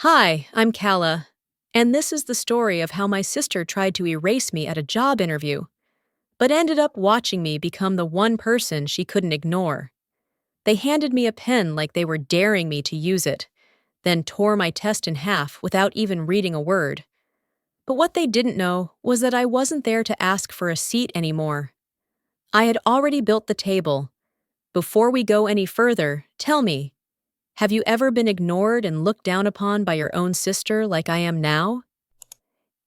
Hi, I'm Kala, and this is the story of how my sister tried to erase me at a job interview, but ended up watching me become the one person she couldn't ignore. They handed me a pen like they were daring me to use it, then tore my test in half without even reading a word. But what they didn't know was that I wasn't there to ask for a seat anymore. I had already built the table. Before we go any further, tell me, have you ever been ignored and looked down upon by your own sister like I am now?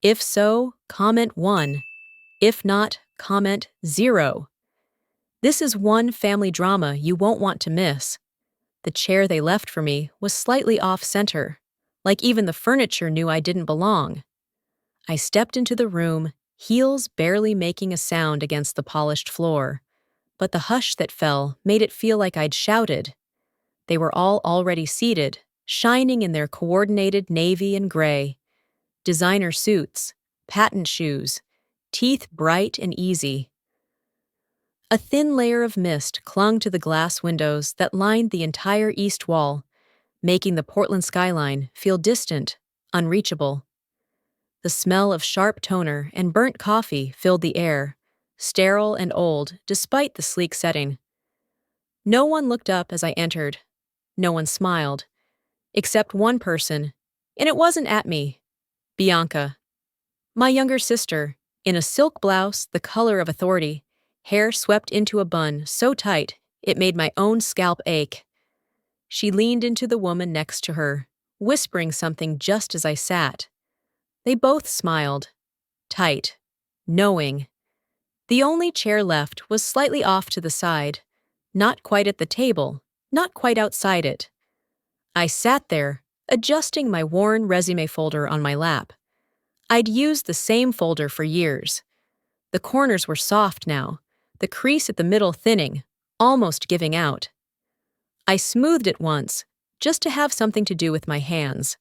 If so, comment 1. If not, comment 0. This is one family drama you won't want to miss. The chair they left for me was slightly off-center, like even the furniture knew I didn't belong. I stepped into the room, heels barely making a sound against the polished floor, but the hush that fell made it feel like I'd shouted. They were all already seated, shining in their coordinated navy and gray. Designer suits, patent shoes, teeth bright and easy. A thin layer of mist clung to the glass windows that lined the entire east wall, making the Portland skyline feel distant, unreachable. The smell of sharp toner and burnt coffee filled the air, sterile and old despite the sleek setting. No one looked up as I entered. No one smiled, except one person, and it wasn't at me. Bianca. My younger sister, in a silk blouse the color of authority, hair swept into a bun so tight it made my own scalp ache. She leaned into the woman next to her, whispering something just as I sat. They both smiled. Tight. Knowing. The only chair left was slightly off to the side, not quite at the table, not quite outside it. I sat there, adjusting my worn resume folder on my lap. I'd used the same folder for years. The corners were soft now, the crease at the middle thinning, almost giving out. I smoothed it once, just to have something to do with my hands.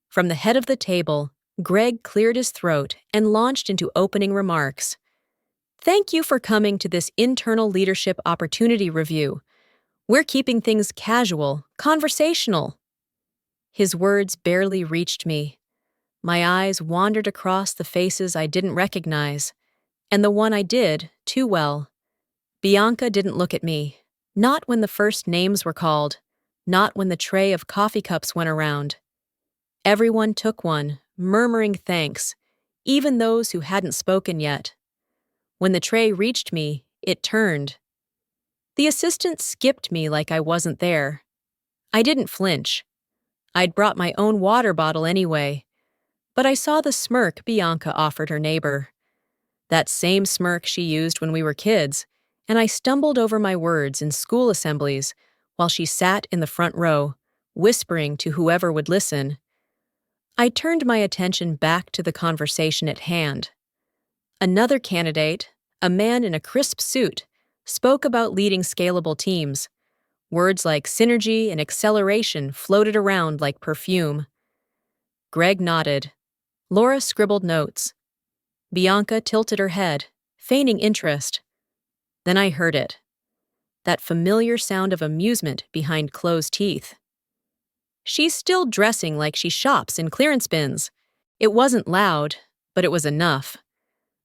From the head of the table, Greg cleared his throat and launched into opening remarks. Thank you for coming to this internal leadership opportunity review. We're keeping things casual, conversational. His words barely reached me. My eyes wandered across the faces I didn't recognize, and the one I did, too well. Bianca didn't look at me, not when the first names were called, not when the tray of coffee cups went around. Everyone took one, murmuring thanks, even those who hadn't spoken yet. When the tray reached me, it turned. The assistant skipped me like I wasn't there. I didn't flinch. I'd brought my own water bottle anyway, but I saw the smirk Bianca offered her neighbor. That same smirk she used when we were kids, and I stumbled over my words in school assemblies while she sat in the front row, whispering to whoever would listen. I turned my attention back to the conversation at hand. Another candidate, a man in a crisp suit, spoke about leading scalable teams. Words like synergy and acceleration floated around like perfume. Greg nodded. Laura scribbled notes. Bianca tilted her head, feigning interest. Then I heard it. That familiar sound of amusement behind closed teeth. She's still dressing like she shops in clearance bins. It wasn't loud, but it was enough.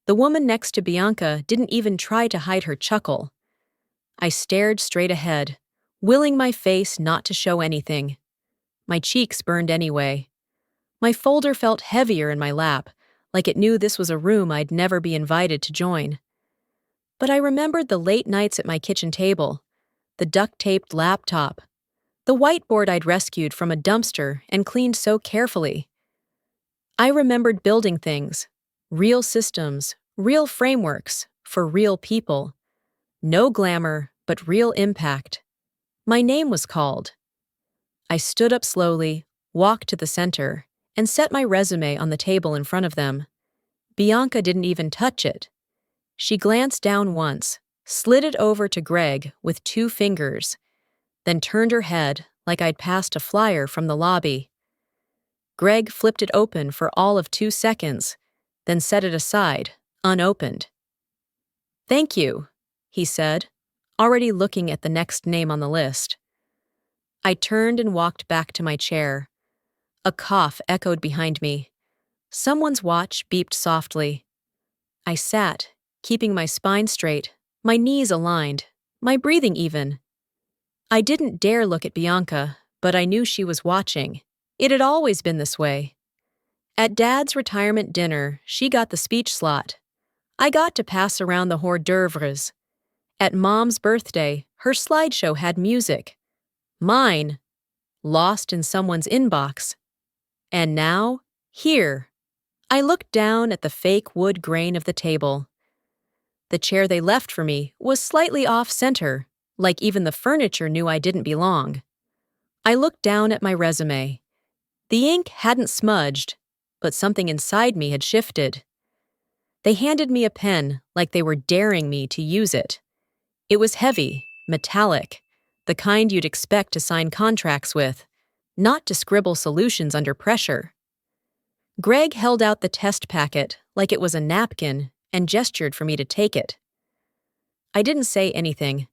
The woman next to Bianca didn't even try to hide her chuckle. I stared straight ahead, willing my face not to show anything. My cheeks burned anyway. My folder felt heavier in my lap, like it knew this was a room I'd never be invited to join. But I remembered the late nights at my kitchen table, the duct-taped laptop, the whiteboard I'd rescued from a dumpster and cleaned so carefully. I remembered building things, real systems, real frameworks, for real people. No glamour, but real impact. My name was called. I stood up slowly, walked to the center, and set my resume on the table in front of them. Bianca didn't even touch it. She glanced down once, slid it over to Greg with 2 fingers, then turned her head like I'd passed a flyer from the lobby. Greg flipped it open for all of 2 seconds, then set it aside, unopened. Thank you, he said, already looking at the next name on the list. I turned and walked back to my chair. A cough echoed behind me. Someone's watch beeped softly. I sat, keeping my spine straight, my knees aligned, my breathing even. I didn't dare look at Bianca, but I knew she was watching. It had always been this way. At Dad's retirement dinner, she got the speech slot. I got to pass around the hors d'oeuvres. At Mom's birthday, her slideshow had music. Mine, lost in someone's inbox. And now, here. I looked down at the fake wood grain of the table. The chair they left for me was slightly off-center, like even the furniture knew I didn't belong. I looked down at my resume. The ink hadn't smudged, but something inside me had shifted. They handed me a pen like they were daring me to use it. It was heavy, metallic, the kind you'd expect to sign contracts with, not to scribble solutions under pressure. Greg held out the test packet like it was a napkin and gestured for me to take it. I didn't say anything.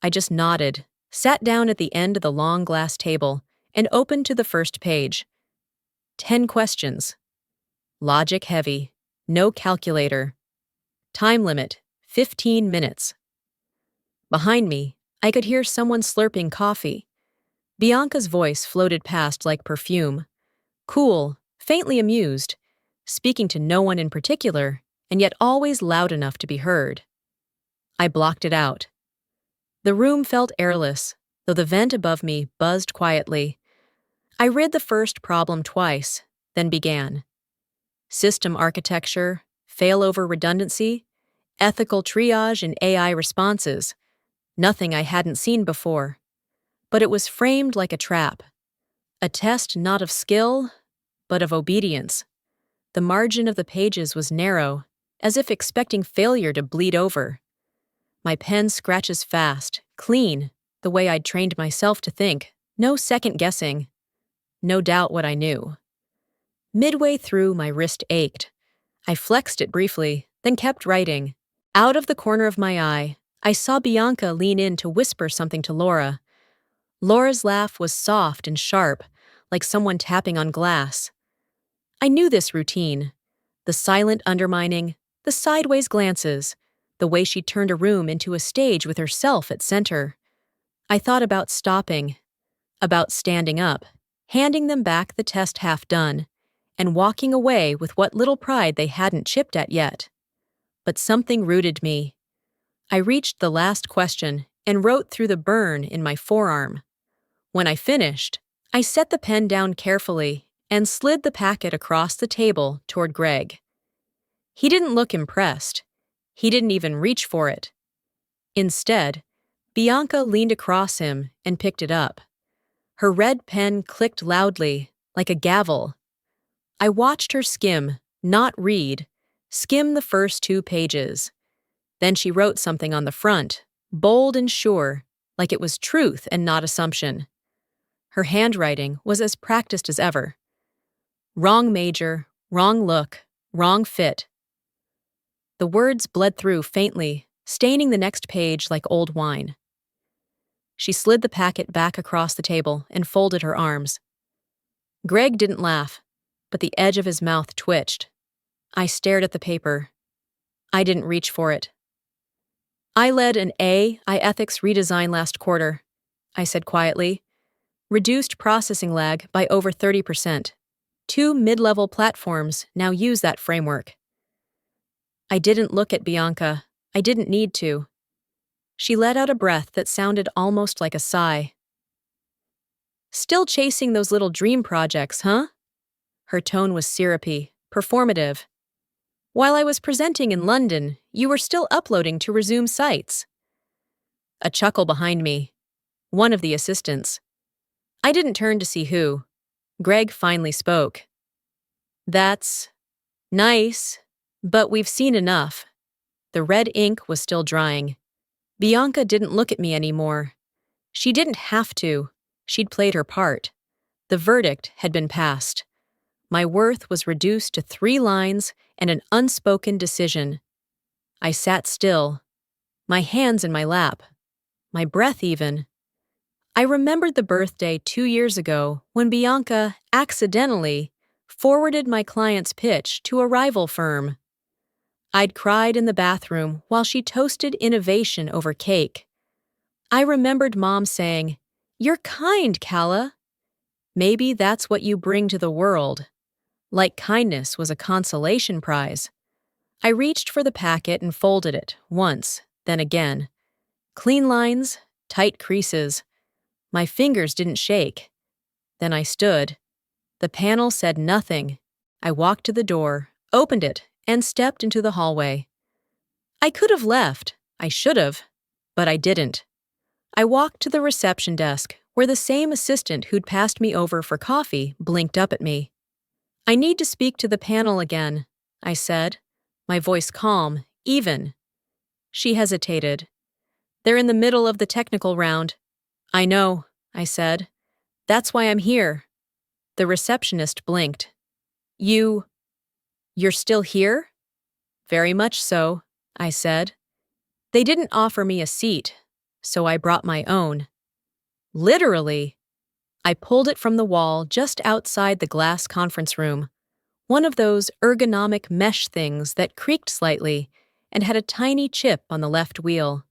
I just nodded, sat down at the end of the long glass table, and opened to the first page. 10 questions. Logic heavy. No calculator. Time limit, 15 minutes. Behind me, I could hear someone slurping coffee. Bianca's voice floated past like perfume. Cool, faintly amused, speaking to no one in particular, and yet always loud enough to be heard. I blocked it out. The room felt airless, though the vent above me buzzed quietly. I read the first problem twice, then began. System architecture, failover redundancy, ethical triage and AI responses. Nothing I hadn't seen before. But it was framed like a trap. A test not of skill, but of obedience. The margin of the pages was narrow, as if expecting failure to bleed over. My pen scratches fast, clean, the way I'd trained myself to think, no second guessing. No doubt what I knew. Midway through, my wrist ached. I flexed it briefly, then kept writing. Out of the corner of my eye, I saw Bianca lean in to whisper something to Laura. Laura's laugh was soft and sharp, like someone tapping on glass. I knew this routine. The silent undermining, the sideways glances, the way she turned a room into a stage with herself at center. I thought about stopping, about standing up, handing them back the test half done, and walking away with what little pride they hadn't chipped at yet. But something rooted me. I reached the last question and wrote through the burn in my forearm. When I finished, I set the pen down carefully and slid the packet across the table toward Greg. He didn't look impressed. He didn't even reach for it. Instead, Bianca leaned across him and picked it up. Her red pen clicked loudly, like a gavel. I watched her skim, not read, skim the first 2 pages. Then she wrote something on the front, bold and sure, like it was truth and not assumption. Her handwriting was as practiced as ever. Wrong major, wrong look, wrong fit. The words bled through faintly, staining the next page like old wine. She slid the packet back across the table and folded her arms. Greg didn't laugh, but the edge of his mouth twitched. I stared at the paper. I didn't reach for it. I led an AI ethics redesign last quarter, I said quietly. Reduced processing lag by over 30%. 2 mid-level platforms now use that framework. I didn't look at Bianca. I didn't need to. She let out a breath that sounded almost like a sigh. Still chasing those little dream projects, huh? Her tone was syrupy, performative. While I was presenting in London, you were still uploading to resume sites. A chuckle behind me. One of the assistants. I didn't turn to see who. Greg finally spoke. That's nice, but we've seen enough. The red ink was still drying. Bianca didn't look at me anymore. She didn't have to. She'd played her part. The verdict had been passed. My worth was reduced to 3 lines and an unspoken decision. I sat still, my hands in my lap, my breath even. I remembered the birthday 2 years ago when Bianca accidentally forwarded my client's pitch to a rival firm. I'd cried in the bathroom while she toasted innovation over cake. I remembered Mom saying, "You're kind, Calla." Maybe that's what you bring to the world. Like kindness was a consolation prize. I reached for the packet and folded it, once, then again. Clean lines, tight creases. My fingers didn't shake. Then I stood. The panel said nothing. I walked to the door, opened it, and stepped into the hallway. I could have left. I should have. But I didn't. I walked to the reception desk, where the same assistant who'd passed me over for coffee blinked up at me. "I need to speak to the panel again," I said, my voice calm, even. She hesitated. "They're in the middle of the technical round." "I know," I said. "That's why I'm here." The receptionist blinked. You're still here?" "Very much so," I said. They didn't offer me a seat, so I brought my own. Literally. I pulled it from the wall just outside the glass conference room, one of those ergonomic mesh things that creaked slightly and had a tiny chip on the left wheel.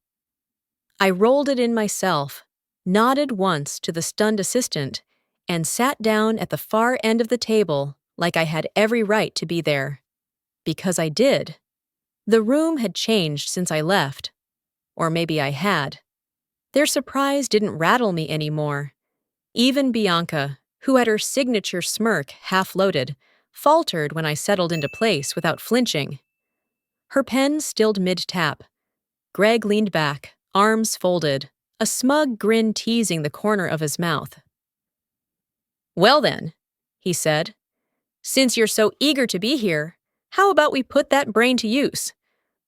I rolled it in myself, nodded once to the stunned assistant, and sat down at the far end of the table like I had every right to be there. Because I did. The room had changed since I left. Or maybe I had. Their surprise didn't rattle me anymore. Even Bianca, who had her signature smirk half-loaded, faltered when I settled into place without flinching. Her pen stilled mid-tap. Greg leaned back, arms folded, a smug grin teasing the corner of his mouth. "Well then," he said, "since you're so eager to be here, how about we put that brain to use?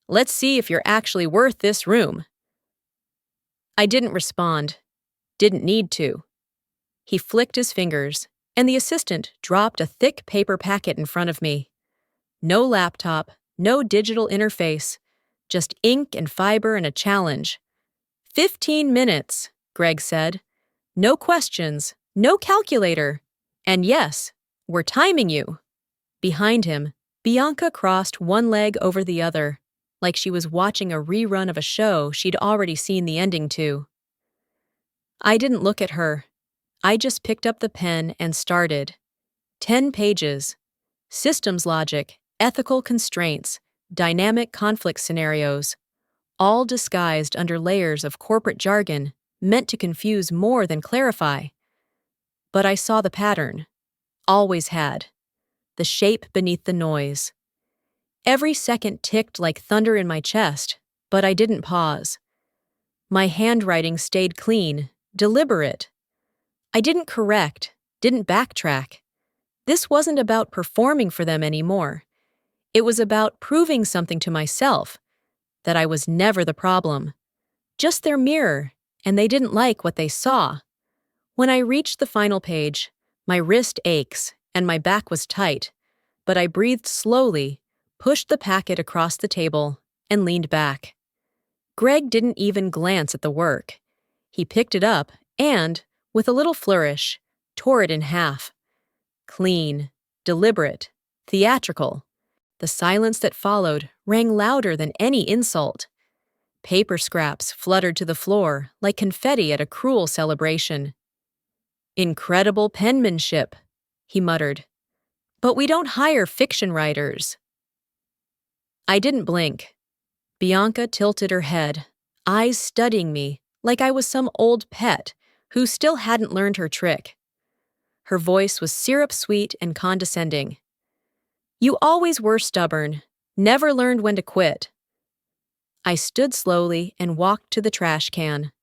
Let's see if you're actually worth this room." I didn't respond. Didn't need to. He flicked his fingers, and the assistant dropped a thick paper packet in front of me. No laptop, no digital interface, just ink and fiber and a challenge. 15 minutes, Greg said. No questions, no calculator. And yes, we're timing you. Behind him, Bianca crossed one leg over the other, like she was watching a rerun of a show she'd already seen the ending to. I didn't look at her. I just picked up the pen and started. 10 pages. Systems logic, ethical constraints, dynamic conflict scenarios, all disguised under layers of corporate jargon meant to confuse more than clarify. But I saw the pattern. Always had. The shape beneath the noise. Every second ticked like thunder in my chest, but I didn't pause. My handwriting stayed clean, deliberate. I didn't correct, didn't backtrack. This wasn't about performing for them anymore. It was about proving something to myself, that I was never the problem. Just their mirror, and they didn't like what they saw. When I reached the final page, my wrist aches and my back was tight, but I breathed slowly, pushed the packet across the table, and leaned back. Greg didn't even glance at the work. He picked it up and, with a little flourish, tore it in half. Clean, deliberate, theatrical. The silence that followed rang louder than any insult. Paper scraps fluttered to the floor like confetti at a cruel celebration. "Incredible penmanship," he muttered. "But we don't hire fiction writers." I didn't blink. Bianca tilted her head, eyes studying me like I was some old pet who still hadn't learned her trick. Her voice was syrup-sweet and condescending. "You always were stubborn, never learned when to quit." I stood slowly and walked to the trash can.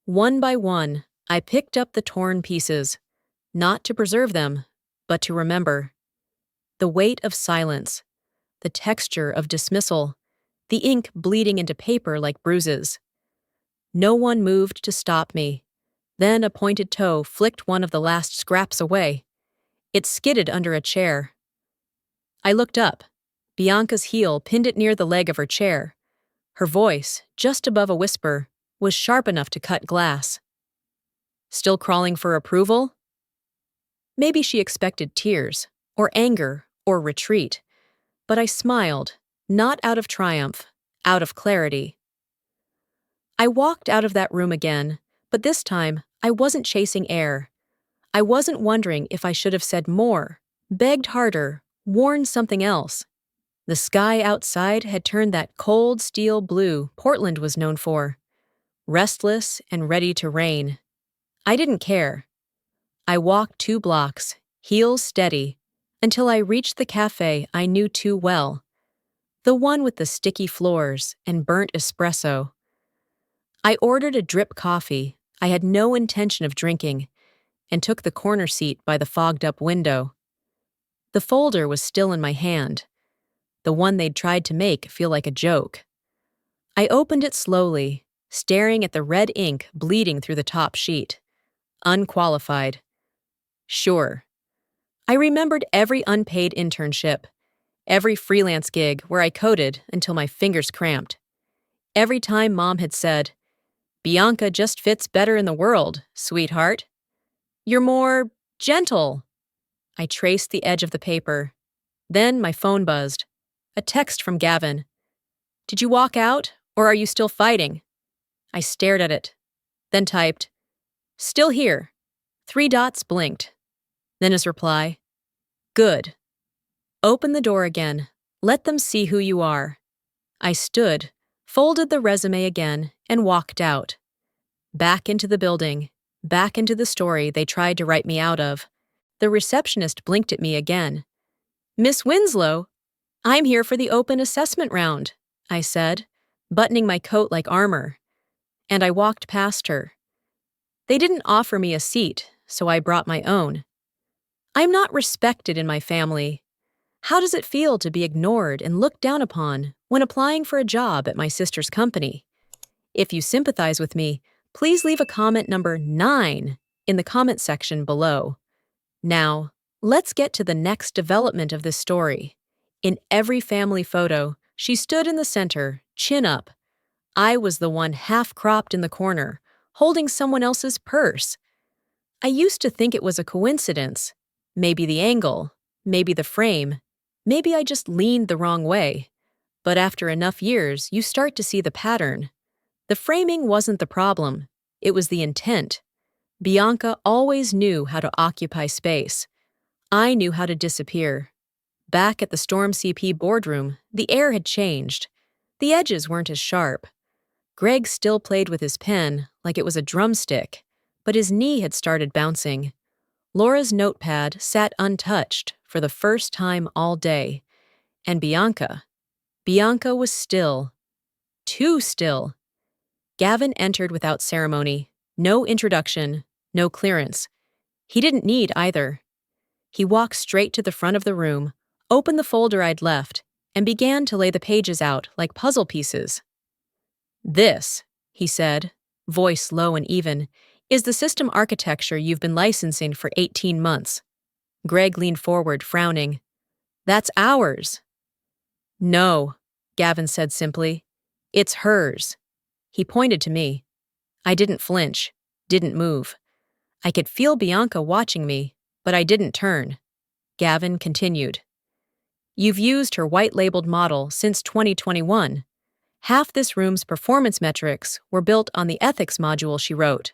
One by one, I picked up the torn pieces, not to preserve them, but to remember. The weight of silence, the texture of dismissal, the ink bleeding into paper like bruises. No one moved to stop me. Then a pointed toe flicked one of the last scraps away. It skidded under a chair. I looked up. Bianca's heel pinned it near the leg of her chair. Her voice, just above a whisper, was sharp enough to cut glass. Still crawling for approval? Maybe she expected tears, or anger, or retreat, but I smiled, not out of triumph, out of clarity. I walked out of that room again, but this time I wasn't chasing air. I wasn't wondering if I should have said more, begged harder, warned something else. The sky outside had turned that cold steel blue Portland was known for, restless and ready to rain. I didn't care. I walked 2 blocks, heels steady, until I reached the cafe I knew too well, the one with the sticky floors and burnt espresso. I ordered a drip coffee I had no intention of drinking and took the corner seat by the fogged-up window. The folder was still in my hand, the one they'd tried to make feel like a joke. I opened it slowly, staring at the red ink bleeding through the top sheet. Unqualified. Sure. I remembered every unpaid internship, every freelance gig where I coded until my fingers cramped. Every time Mom had said, "Bianca just fits better in the world, sweetheart. You're more gentle." I traced the edge of the paper. Then my phone buzzed. A text from Gavin. "Did you walk out, or are you still fighting?" I stared at it, then typed, "Still here." 3 dots blinked. Then his reply, "Good. Open the door again. Let them see who you are." I stood, folded the resume again, and walked out. Back into the building, back into the story they tried to write me out of. The receptionist blinked at me again. "Miss Winslow, I'm here for the open assessment round," I said, buttoning my coat like armor. And I walked past her. They didn't offer me a seat, so I brought my own. I'm not respected in my family. How does it feel to be ignored and looked down upon when applying for a job at my sister's company? If you sympathize with me, please leave a comment number 9 in the comment section below. Now, let's get to the next development of this story. In every family photo, she stood in the center, chin up. I was the one half-cropped in the corner, holding someone else's purse. I used to think it was a coincidence. Maybe the angle, maybe the frame, maybe I just leaned the wrong way. But after enough years, you start to see the pattern. The framing wasn't the problem. It was the intent. Bianca always knew how to occupy space. I knew how to disappear. Back at the Storm CP boardroom, the air had changed. The edges weren't as sharp. Greg still played with his pen like it was a drumstick, but his knee had started bouncing. Laura's notepad sat untouched for the first time all day. And Bianca was still. Too still. Gavin entered without ceremony. No introduction, no clearance. He didn't need either. He walked straight to the front of the room, opened the folder I'd left, and began to lay the pages out like puzzle pieces. "This," he said, voice low and even, "is the system architecture you've been licensing for 18 months. Greg leaned forward, frowning. "That's ours." "No," Gavin said simply. "It's hers." He pointed to me. I didn't flinch, didn't move. I could feel Bianca watching me, but I didn't turn. Gavin continued. "You've used her white-labeled model since 2021. Half this room's performance metrics were built on the ethics module she wrote."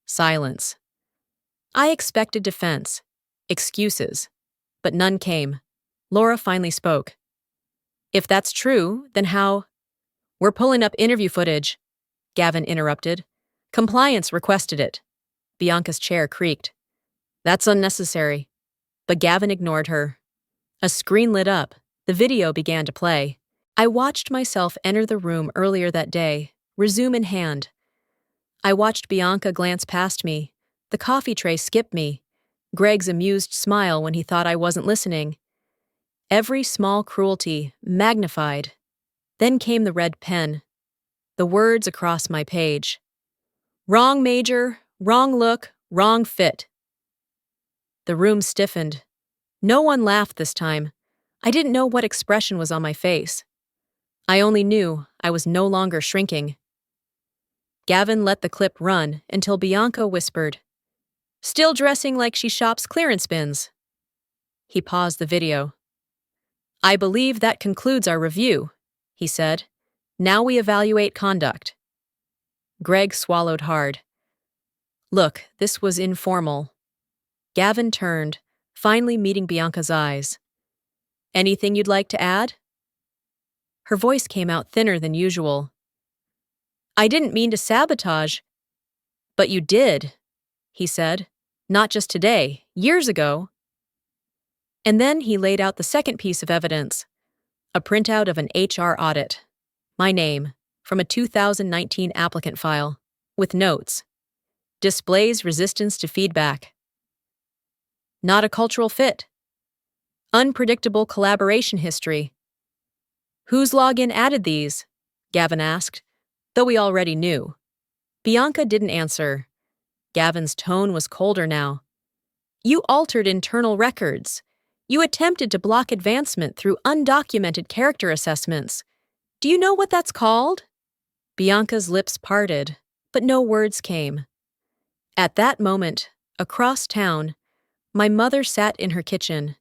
Silence. I expected defense, excuses, but none came. Laura finally spoke. "If that's true, then how—" "We're pulling up interview footage," Gavin interrupted. "Compliance requested it." Bianca's chair creaked. "That's unnecessary." But Gavin ignored her. A screen lit up. The video began to play. I watched myself enter the room earlier that day, resume in hand. I watched Bianca glance past me, the coffee tray skip me, Greg's amused smile when he thought I wasn't listening. Every small cruelty magnified. Then came the red pen. The words across my page. "Wrong major, wrong look, wrong fit." The room stiffened. No one laughed this time. I didn't know what expression was on my face. I only knew I was no longer shrinking. Gavin let the clip run until Bianca whispered, "Still dressing like she shops clearance bins." He paused the video. "I believe that concludes our review," he said. "Now we evaluate conduct." Greg swallowed hard. "Look, this was informal." Gavin turned, finally meeting Bianca's eyes. "Anything you'd like to add?" Her voice came out thinner than usual. "I didn't mean to sabotage." "But you did," he said. "Not just today, years ago." And then he laid out the second piece of evidence, a printout of an HR audit. My name, from a 2019 applicant file, with notes. Displays resistance to feedback. Not a cultural fit. Unpredictable collaboration history. "Whose login added these?" Gavin asked, though we already knew. Bianca didn't answer. Gavin's tone was colder now. "You altered internal records. You attempted to block advancement through undocumented character assessments. Do you know what that's called?" Bianca's lips parted, but no words came. At that moment, across town, my mother sat in her kitchen.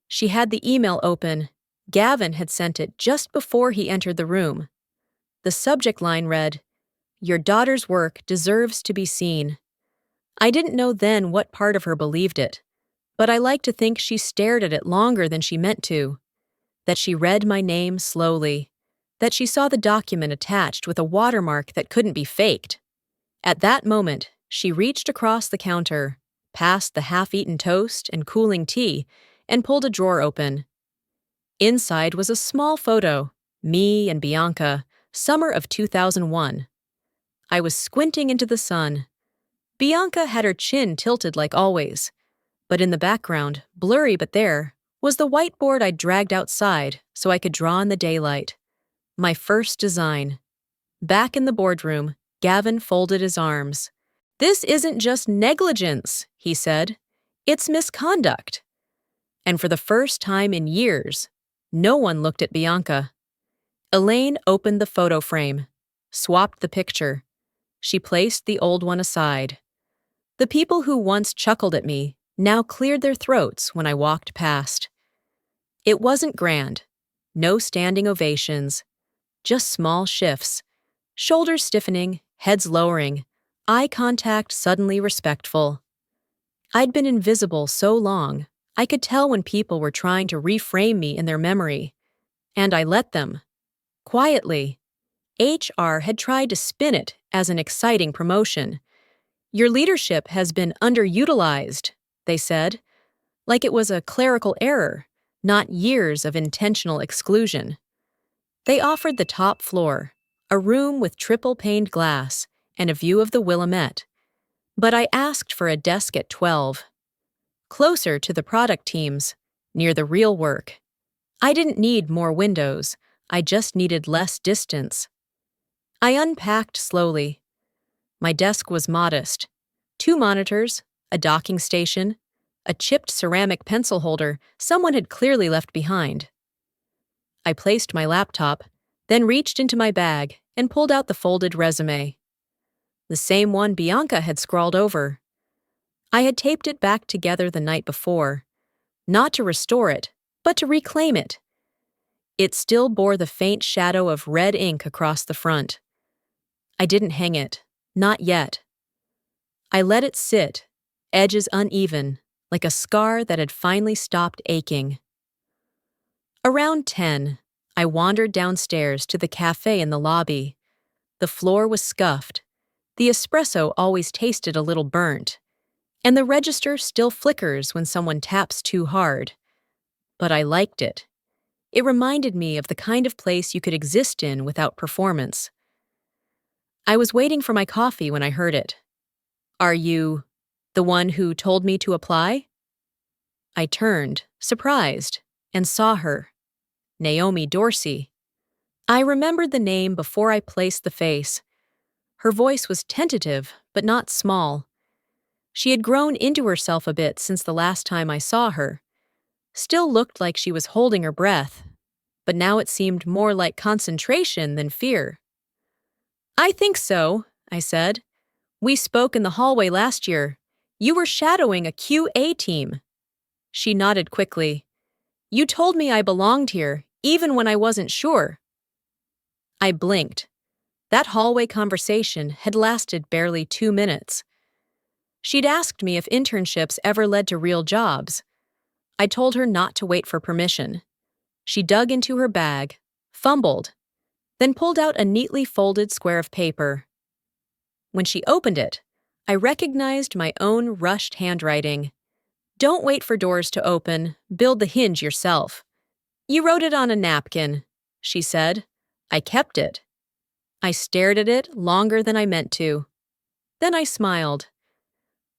She had the email open. Gavin had sent it just before he entered the room. The subject line read, "Your daughter's work deserves to be seen." I didn't know then what part of her believed it, but I like to think she stared at it longer than she meant to, that she read my name slowly, that she saw the document attached with a watermark that couldn't be faked. At that moment, she reached across the counter, past the half-eaten toast and cooling tea, and pulled a drawer open. Inside was a small photo, me and Bianca, summer of 2001. I was squinting into the sun. Bianca had her chin tilted like always, but in the background, blurry but there, was the whiteboard I'd dragged outside so I could draw in the daylight. My first design. Back in the boardroom, Gavin folded his arms. "This isn't just negligence," he said. "It's misconduct." And for the first time in years, no one looked at Bianca. Elaine opened the photo frame, swapped the picture. She placed the old one aside. The people who once chuckled at me now cleared their throats when I walked past. It wasn't grand. No standing ovations. Just small shifts. Shoulders stiffening, heads lowering, eye contact suddenly respectful. I'd been invisible so long, I could tell when people were trying to reframe me in their memory. And I let them. Quietly. HR had tried to spin it as an exciting promotion. "Your leadership has been underutilized," they said, like it was a clerical error, not years of intentional exclusion. They offered the top floor, a room with triple-paned glass and a view of the Willamette. But I asked for a desk at 12. Closer to the product teams, near the real work. I didn't need more windows, I just needed less distance. I unpacked slowly. My desk was modest. 2 monitors, a docking station, a chipped ceramic pencil holder someone had clearly left behind. I placed my laptop, then reached into my bag and pulled out the folded resume. The same one Bianca had scrawled over. I had taped it back together the night before, not to restore it, but to reclaim it. It still bore the faint shadow of red ink across the front. I didn't hang it, not yet. I let it sit, edges uneven, like a scar that had finally stopped aching. Around 10, I wandered downstairs to the cafe in the lobby. The floor was scuffed. The espresso always tasted a little burnt, and the register still flickers when someone taps too hard. But I liked it. It reminded me of the kind of place you could exist in without performance. I was waiting for my coffee when I heard it. "Are you the one who told me to apply?" I turned, surprised, and saw her. Naomi Dorsey. I remembered the name before I placed the face. Her voice was tentative, but not small. She had grown into herself a bit since the last time I saw her. Still looked like she was holding her breath, but now it seemed more like concentration than fear. "I think so. I said. "We spoke in the hallway last year. You were shadowing a QA team." She nodded quickly. "You told me I belonged here, even when I wasn't sure." I blinked. That hallway conversation had lasted barely 2 minutes. She'd asked me if internships ever led to real jobs. I told her not to wait for permission. She dug into her bag, fumbled, then pulled out a neatly folded square of paper. When she opened it, I recognized my own rushed handwriting. "Don't wait for doors to open, build the hinge yourself." "You wrote it on a napkin," she said. I kept it. I stared at it longer than I meant to. Then I smiled.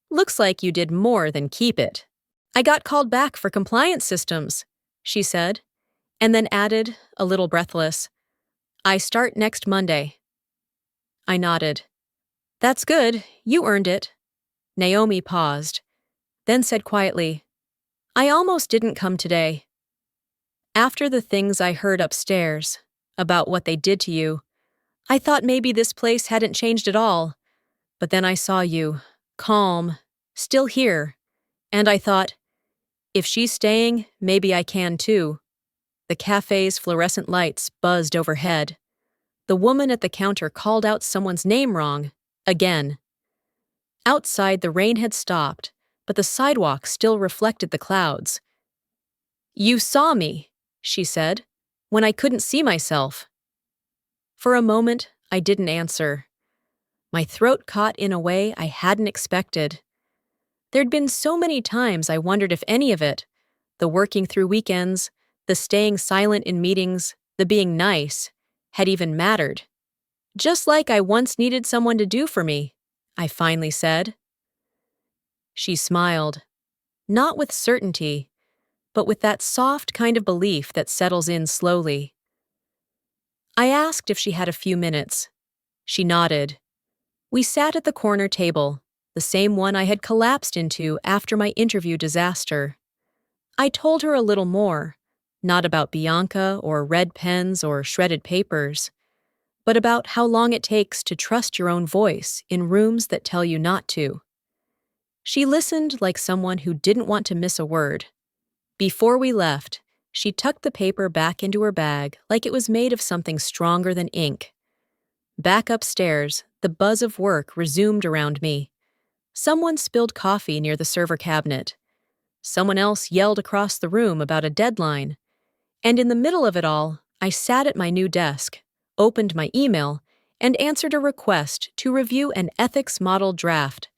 "Looks like you did more than keep it." "I got called back for compliance systems," she said, and then added, a little breathless, "I start next Monday." I nodded. "That's good, you earned it." Naomi paused, then said quietly, "I almost didn't come today. After the things I heard upstairs, about what they did to you, I thought maybe this place hadn't changed at all. But then I saw you, calm, still here, and I thought, if she's staying, maybe I can too." The cafe's fluorescent lights buzzed overhead. The woman at the counter called out someone's name wrong, again. Outside, the rain had stopped, but the sidewalk still reflected the clouds. "You saw me," she said, "when I couldn't see myself." For a moment, I didn't answer. My throat caught in a way I hadn't expected. There'd been so many times I wondered if any of it, the working through weekends, the staying silent in meetings, the being nice, had even mattered. "Just like I once needed someone to do for me," I finally said. She smiled, not with certainty, but with that soft kind of belief that settles in slowly. I asked if she had a few minutes. She nodded. We sat at the corner table, the same one I had collapsed into after my interview disaster. I told her a little more, not about Bianca or red pens or shredded papers, but about how long it takes to trust your own voice in rooms that tell you not to. She listened like someone who didn't want to miss a word. Before we left, she tucked the paper back into her bag like it was made of something stronger than ink. Back upstairs, the buzz of work resumed around me. Someone spilled coffee near the server cabinet. Someone else yelled across the room about a deadline. And in the middle of it all, I sat at my new desk, opened my email, and answered a request to review an ethics model draft.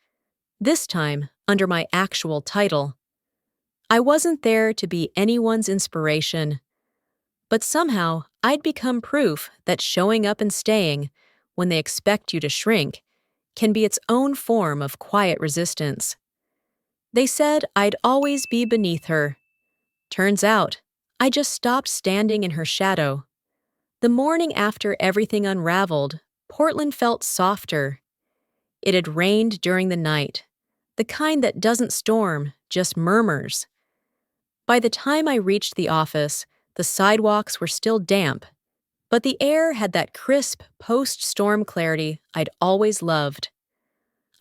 This time, under my actual title. I wasn't there to be anyone's inspiration, but somehow I'd become proof that showing up and staying, when they expect you to shrink, can be its own form of quiet resistance. They said I'd always be beneath her. Turns out, I just stopped standing in her shadow. The morning after everything unraveled, Portland felt softer. It had rained during the night, the kind that doesn't storm, just murmurs. By the time I reached the office, the sidewalks were still damp, but the air had that crisp post-storm clarity I'd always loved.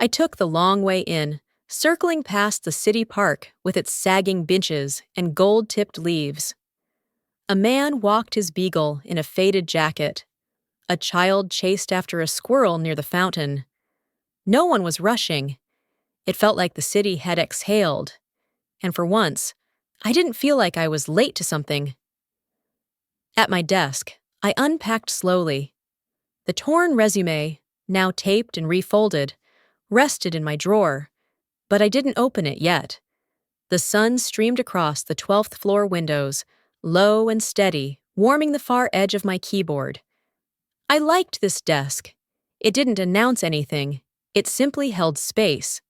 I took the long way in, circling past the city park with its sagging benches and gold-tipped leaves. A man walked his beagle in a faded jacket. A child chased after a squirrel near the fountain. No one was rushing. It felt like the city had exhaled. And for once, I didn't feel like I was late to something. At my desk, I unpacked slowly. The torn resume, now taped and refolded, rested in my drawer, but I didn't open it yet. The sun streamed across the 12th floor windows, low and steady, warming the far edge of my keyboard. I liked this desk. It didn't announce anything. It simply held space.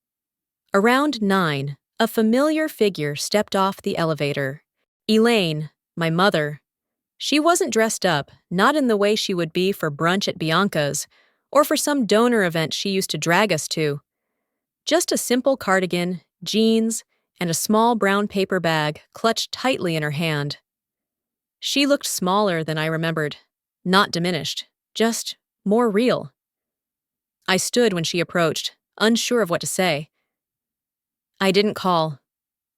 Around 9, a familiar figure stepped off the elevator. Elaine, my mother. She wasn't dressed up, not in the way she would be for brunch at Bianca's, or for some donor event she used to drag us to. Just a simple cardigan, jeans, and a small brown paper bag clutched tightly in her hand. She looked smaller than I remembered, not diminished, just more real. I stood when she approached, unsure of what to say. "I didn't call,"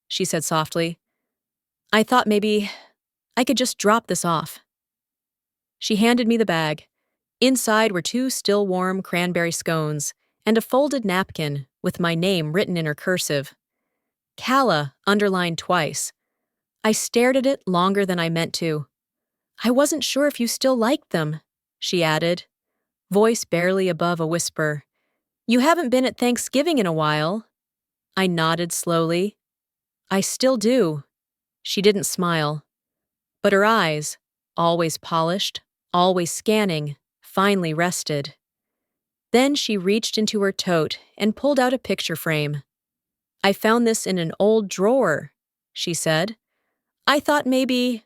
she said softly. "I thought maybe I could just drop this off." She handed me the bag. Inside were 2 still warm cranberry scones and a folded napkin with my name written in her cursive. Calla, underlined twice. I stared at it longer than I meant to. "I wasn't sure if you still liked them," she added, voice barely above a whisper. "You haven't been at Thanksgiving in a while." I nodded slowly. "I still do." She didn't smile, but her eyes, always polished, always scanning, finally rested. Then she reached into her tote and pulled out a picture frame. "I found this in an old drawer," she said. "I thought maybe—"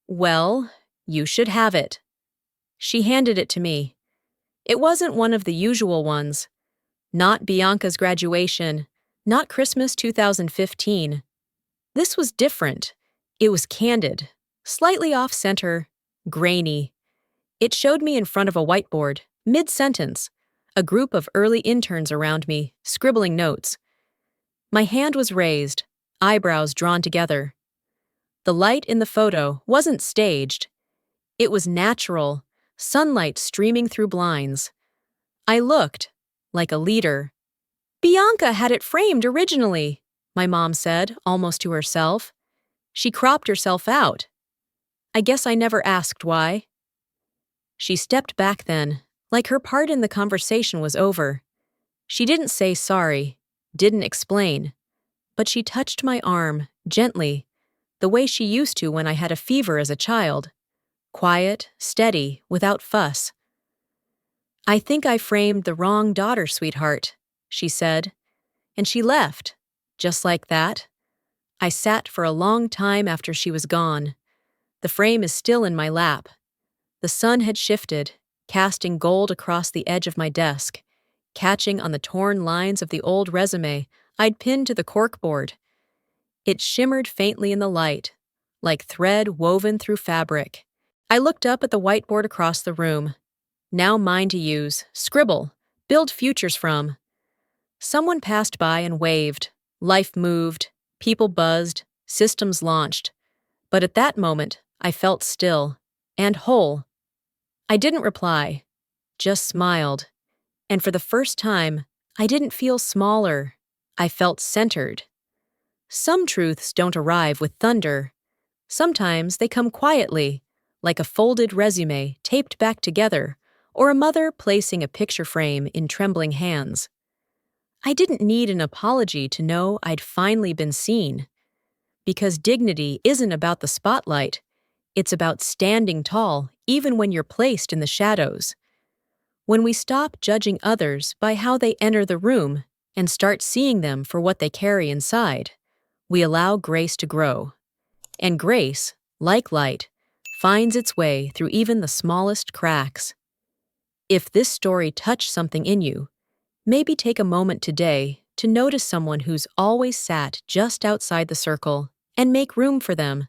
"Well, you should have it." She handed it to me. It wasn't one of the usual ones. Not Bianca's graduation, not Christmas 2015. This was different. It was candid, slightly off-center, grainy. It showed me in front of a whiteboard, mid-sentence, a group of early interns around me, scribbling notes. My hand was raised, eyebrows drawn together. The light in the photo wasn't staged. It was natural, sunlight streaming through blinds. I looked, like a leader. "Bianca had it framed originally," my mom said, almost to herself. "She cropped herself out. I guess I never asked why." She stepped back then, like her part in the conversation was over. She didn't say sorry, didn't explain, but she touched my arm, gently, the way she used to when I had a fever as a child. Quiet, steady, without fuss. "I think I framed the wrong daughter, sweetheart," she said, and she left, just like that. I sat for a long time after she was gone. The frame is still in my lap. The sun had shifted, casting gold across the edge of my desk, catching on the torn lines of the old resume I'd pinned to the corkboard. It shimmered faintly in the light, like thread woven through fabric. I looked up at the whiteboard across the room. Now mine to use, scribble, build futures from. Someone passed by and waved. Life moved, people buzzed, systems launched. But at that moment, I felt still and whole. I didn't reply, just smiled. And for the first time, I didn't feel smaller. I felt centered. Some truths don't arrive with thunder. Sometimes they come quietly, like a folded resume taped back together, or a mother placing a picture frame in trembling hands. I didn't need an apology to know I'd finally been seen. Because dignity isn't about the spotlight. It's about standing tall, even when you're placed in the shadows. When we stop judging others by how they enter the room and start seeing them for what they carry inside, we allow grace to grow. And grace, like light, finds its way through even the smallest cracks. If this story touched something in you, maybe take a moment today to notice someone who's always sat just outside the circle and make room for them.